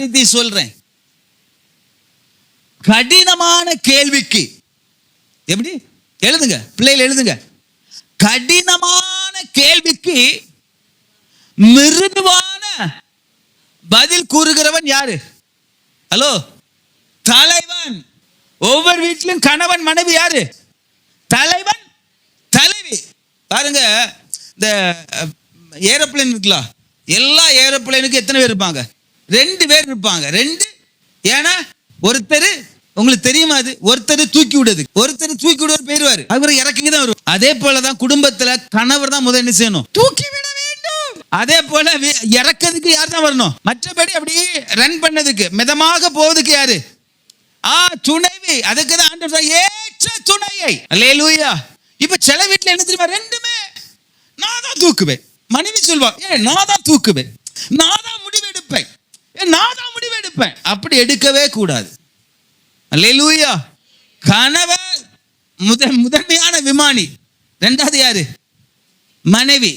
காரியத்தை சொல்றேன். கடினமான கேள்விக்கு எப்படி எழுதுங்க, பிள்ளைகள் எழுதுங்க. கடினமான கேள்விக்கு மிருதுவான பதில் கூறுகிறவன் யாரு? ஹலோ, தலைவன். ஒவ்வொரு வீட்டிலும் கணவன் மனைவி யாரு? தலைவன் தலைவி. பாருங்க, இந்த ஏரோப்ளேன் இருக்குல்ல, எல்லா ஏரோப்ளேனுக்கும் எத்தனை பேர் இருப்பாங்க? 2 பேர் இருப்பாங்க. 2. ஏன்னா ஒருத்தர், உங்களுக்கு தெரியுமா, அது ஒருத்தர் தூக்கி விடுறது, ஒருத்தர் தூக்கி விடுவார் போயிடுவாரு, அவர் இறக்கிங்க தான் வரும். அதே போலதான் குடும்பத்துல கணவர் தான் முதல் என்ன செய்யணும்? தூக்கி விட வேண்டும். அதே போல இறக்கிறதுக்கு யார் தான் வரணும்? மற்றபடி அப்படி ரன் பண்ணதுக்கு, மிதமாக போவதுக்கு யாரு? துணைவி. அதுக்கு தான் ஆண்டவர் ஏற்ற துணையை. அல்லேலூயா. இப்ப சில வீட்டுல என்ன தெரியுமா? 2மே நான் தான் தூக்குவேன். மனைவி சொல்வா, நான் தான் தூக்குவேன், நான் தான் முடிவெடுப்பேன், நான் தான் முடிவெடுப்பேன். அப்படி எடுக்கவே கூடாது. அல்லேலூயா. கணவர் முதன்மையான விமானி, 2வது யாரு? மனைவி.